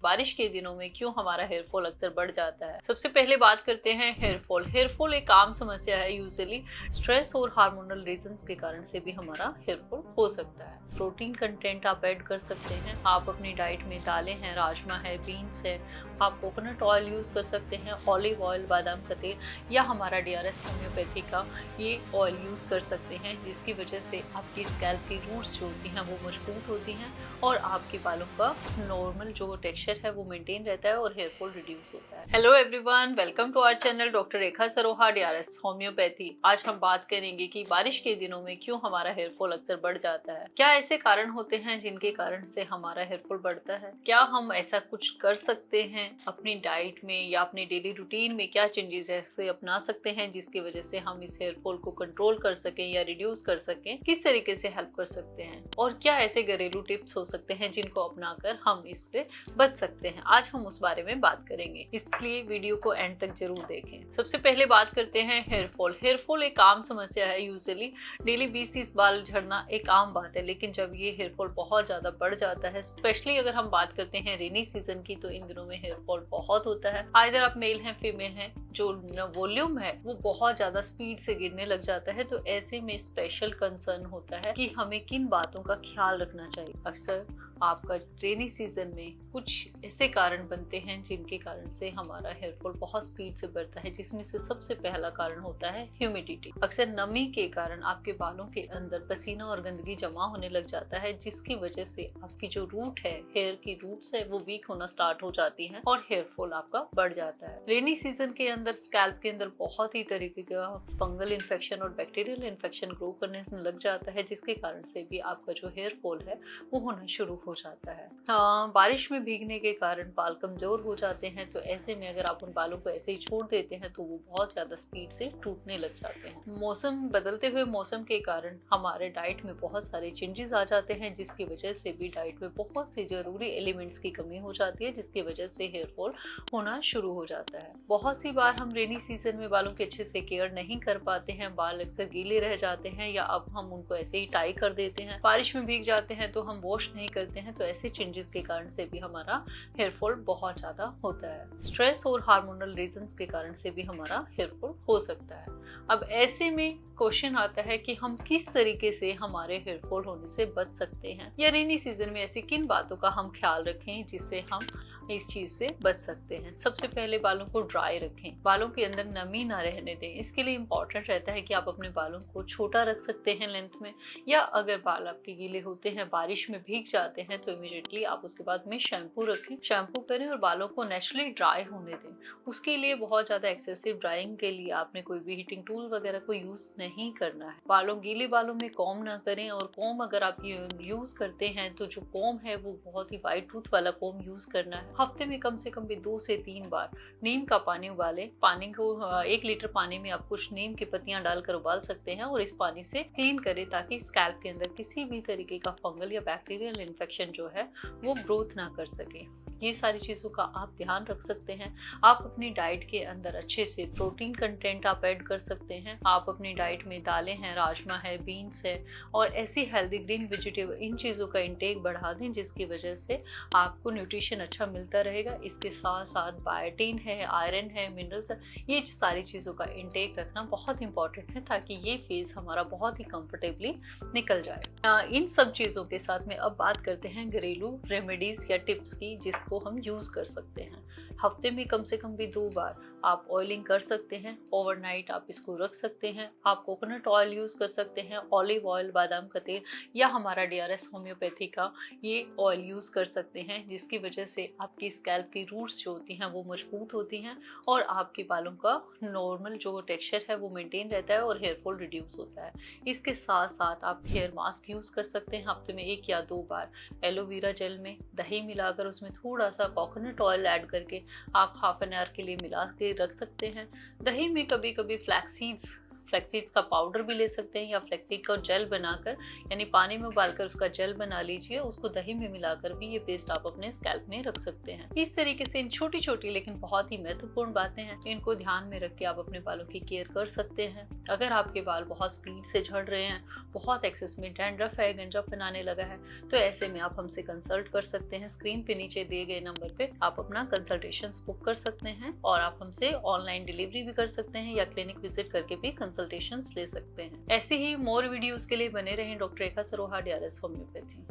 बारिश के दिनों में क्यों हमारा हेयर फॉल अक्सर बढ़ जाता है। सबसे पहले बात करते हैं हेयर फॉल। हेयर फॉल एक आम समस्या है। यूजुअली स्ट्रेस और हार्मोनल रीजंस के कारण से भी हमारा हेयर फॉल हो सकता है। प्रोटीन कंटेंट आप ऐड कर सकते हैं। आप अपनी डाइट में दालें हैं, राजमा है, बीन्स है, आप कोकोनट ऑयल यूज कर सकते हैं, ऑलिव ऑयल, बादाम का तेल या हमारा DRS होम्योपैथी का ये ऑयल यूज कर सकते हैं, जिसकी वजह से आपकी स्कैल्प की रूट्स जो होती हैं वो मजबूत होती हैं और आपके बालों का नॉर्मल जो टेक्सचर है वो मेंटेन रहता है और हेयर फॉल रिड्यूस होता है। Hello everyone, welcome to our channel doctor Rekha Saroha, DRS homeopathy. आज हम बात करेंगे कि बारिश के दिनों में क्यों हमारा हेयर फॉल अक्सर बढ़ जाता है। क्या ऐसे कारण होते हैं जिनके कारण से हमारा हेयर फॉल बढ़ता है? क्या हम ऐसा कुछ कर सकते हैं अपनी डाइट में या अपनी डेली रूटीन में? क्या चेंजेस ऐसे अपना सकते हैं जिसकी वजह से हम इस हेयर फॉल को कंट्रोल कर सकें या रिड्यूस कर सकें? किस तरीके से हेल्प कर सकते हैं और क्या ऐसे घरेलू टिप्स हो सकते हैं जिनको अपनाकर हम इससे बच सकते हैं? आज हम उस बारे में बात करेंगे, इसलिए वीडियो को एंड तक जरूर देखें। सबसे पहले बात करते हैं हेयर फॉल। हेयर फॉल एक आम समस्या है। यूजुअली डेली 20-30 बाल झड़ना एक आम बात है, लेकिन जब ये हेयर फॉल बहुत ज्यादा बढ़ जाता है, स्पेशली अगर हम बात करते हैं रेनी सीजन की, तो इन दिनों में हेयर फॉल बहुत होता है। आइदर आप मेल हैं, फीमेल हैं, जो वॉल्यूम है वो बहुत ज्यादा स्पीड से गिरने लग जाता है। तो ऐसे में स्पेशल कंसर्न होता है कि हमें किन बातों का ख्याल रखना चाहिए। अक्सर आपका रेनी सीजन में कुछ ऐसे कारण बनते हैं जिनके कारण से हमारा हेयर फॉल बहुत स्पीड से बढ़ता है, जिसमें से सबसे पहला कारण होता है ह्यूमिडिटी। अक्सर नमी के कारण आपके बालों के अंदर पसीना और गंदगी जमा होने लग जाता है, जिसकी वजह से आपकी जो रूट है, हेयर की रूट्स है, वो वीक होना स्टार्ट हो जाती है और हेयर फॉल आपका बढ़ जाता है। रेनी सीजन के अंदर स्कैल्प के अंदर बहुत ही तरीके का फंगल इन्फेक्शन और बैक्टीरियल इन्फेक्शन ग्रो करने लग जाता है, जिसके कारण से भी आपका जो हेयर फॉल है वो होना शुरू हो जाता है। बारिश में भीगने के कारण बाल कमजोर हो जाते हैं, तो ऐसे में अगर आप उन बालों को ऐसे ही छोड़ देते हैं तो वो बहुत ज्यादा स्पीड से टूटने लग जाते हैं। मौसम बदलते हुए मौसम के कारण हमारे डाइट में बहुत सारे चेंजेस आ जाते हैं, जिसकी वजह से भी डाइट में बहुत से जरूरी एलिमेंट्स की कमी हो जाती है, जिसकी वजह से हेयर फॉल होना शुरू हो जाता है। बहुत सी बार हम रेनी सीजन में बालों की अच्छे से केयर नहीं कर पाते हैं, बाल अक्सर गीले रह जाते हैं या अब हम उनको ऐसे ही टाई कर देते हैं। बारिश में भीग जाते हैं तो हम वॉश नहीं करते हैं, तो ऐसे चेंजेस के कारण से भी हमारा हेयर फॉल बहुत ज्यादा होता है। स्ट्रेस और हार्मोनल रीजंस के कारण से भी हमारा हेयर फॉल हो सकता है। अब ऐसे में क्वेश्चन आता है कि हम किस तरीके से हमारे हेयर फॉल होने से बच सकते हैं, या रेनी सीजन में ऐसी किन बातों का हम ख्याल रखें जिससे हम इस चीज से बच सकते हैं। सबसे पहले बालों को ड्राई रखें, बालों के अंदर नमी ना रहने दें। इसके लिए इम्पोर्टेंट रहता है कि आप अपने बालों को छोटा रख सकते हैं लेंथ में, या अगर बाल आपके गीले होते हैं, बारिश में भीग जाते हैं, तो इमीडिएटली आप उसके बाद में शैम्पू रखें, शैम्पू करें और बालों को नेचुरली ड्राई होने दें। उसके लिए बहुत ज्यादा एक्सेसिव ड्राइंग के लिए आपने कोई भी हीटिंग टूल वगैरह को यूज नहीं करना है। बालों गीले बालों में कॉम्ब ना करें, और कॉम्ब अगर आप यूज करते हैं तो जो कॉम्ब है वो बहुत ही वाइट टूथ वाला कॉम्ब यूज करना है। हफ्ते में कम से कम भी 2 से 3 बार नीम का पानी उबालें। पानी को 1 लीटर पानी में आप कुछ नीम की पत्तियां डालकर उबाल सकते हैं और इस पानी से क्लीन करें, ताकि स्कैल्प के अंदर किसी भी तरीके का फंगल या बैक्टीरियल इन्फेक्शन जो है वो ग्रोथ ना कर सके। ये सारी चीज़ों का आप ध्यान रख सकते हैं। आप अपनी डाइट के अंदर अच्छे से प्रोटीन कंटेंट आप ऐड कर सकते हैं। आप अपनी डाइट में दालें हैं, राजमा है, बीन्स है और ऐसी हेल्दी ग्रीन वेजिटेबल, इन चीज़ों का इंटेक बढ़ा दें, जिसकी वजह से आपको न्यूट्रिशन अच्छा मिलता रहेगा। इसके साथ साथ बायोटीन है, आयरन है, मिनरल्स है, ये सारी चीज़ों का इंटेक रखना बहुत इंपॉर्टेंट है, ताकि ये फेज हमारा बहुत ही कंफर्टेबली निकल जाए। इन सब चीज़ों के साथ में अब बात करते हैं घरेलू रेमेडीज या टिप्स की, जिसको हम यूज कर सकते हैं। हफ्ते में कम से कम भी 2 बार आप ऑयलिंग कर सकते हैं। ओवरनाइट आप इसको रख सकते हैं। आप कोकोनट ऑयल यूज कर सकते हैं, ऑलिव ऑयल, बादाम का तेल या हमारा DRS होम्योपैथी का ये ऑयल यूज कर सकते हैं, जिसकी वजह से आपकी स्कैल्प की रूट्स जो होती हैं वो मजबूत होती हैं और आपके बालों का नॉर्मल जो टेक्सचर है वो मेंटेन रहता है और हेयर फॉल रिड्यूस होता है। इसके साथ साथ आप हेयर मास्क यूज कर सकते हैं हफ्ते में 1 या 2 बार। एलोवेरा जेल में दही मिलाकर उसमें थोड़ा सा कोकोनट ऑयल ऐड करके आप हाफ एन आवर के लिए मिला के रख सकते हैं। दही में कभी कभी फ्लैक्स सीड्स फ्लैक्सीड्स का पाउडर भी ले सकते हैं या फ्लैक्सीड का जेल बनाकर, यानी पानी में उबालकर उसका जेल बना लीजिए, उसको दही में मिलाकर भी ये पेस्ट आप अपने स्कैल्प में रख सकते हैं। इस तरीके से इन छोटी छोटी लेकिन बहुत ही महत्वपूर्ण बातें हैं, इनको ध्यान में रख के आप अपने बालों की केयर कर सकते हैं। अगर आपके बाल बहुत स्पीड से झड़ रहे हैं, बहुत एक्सेस में डैंड्रफ है, गंजा बनाने लगा है, तो ऐसे में आप हमसे कंसल्ट कर सकते हैं। स्क्रीन पे नीचे दिए गए नंबर पे आप अपना कंसल्टेशन बुक कर सकते हैं और आप हमसे ऑनलाइन डिलीवरी भी कर सकते हैं या क्लिनिक विजिट करके भी कंसल्टेशंस ले सकते हैं। ऐसे ही मोर वीडियोस के लिए बने रहें doctor Rekha Saroha, DRS homeopathy.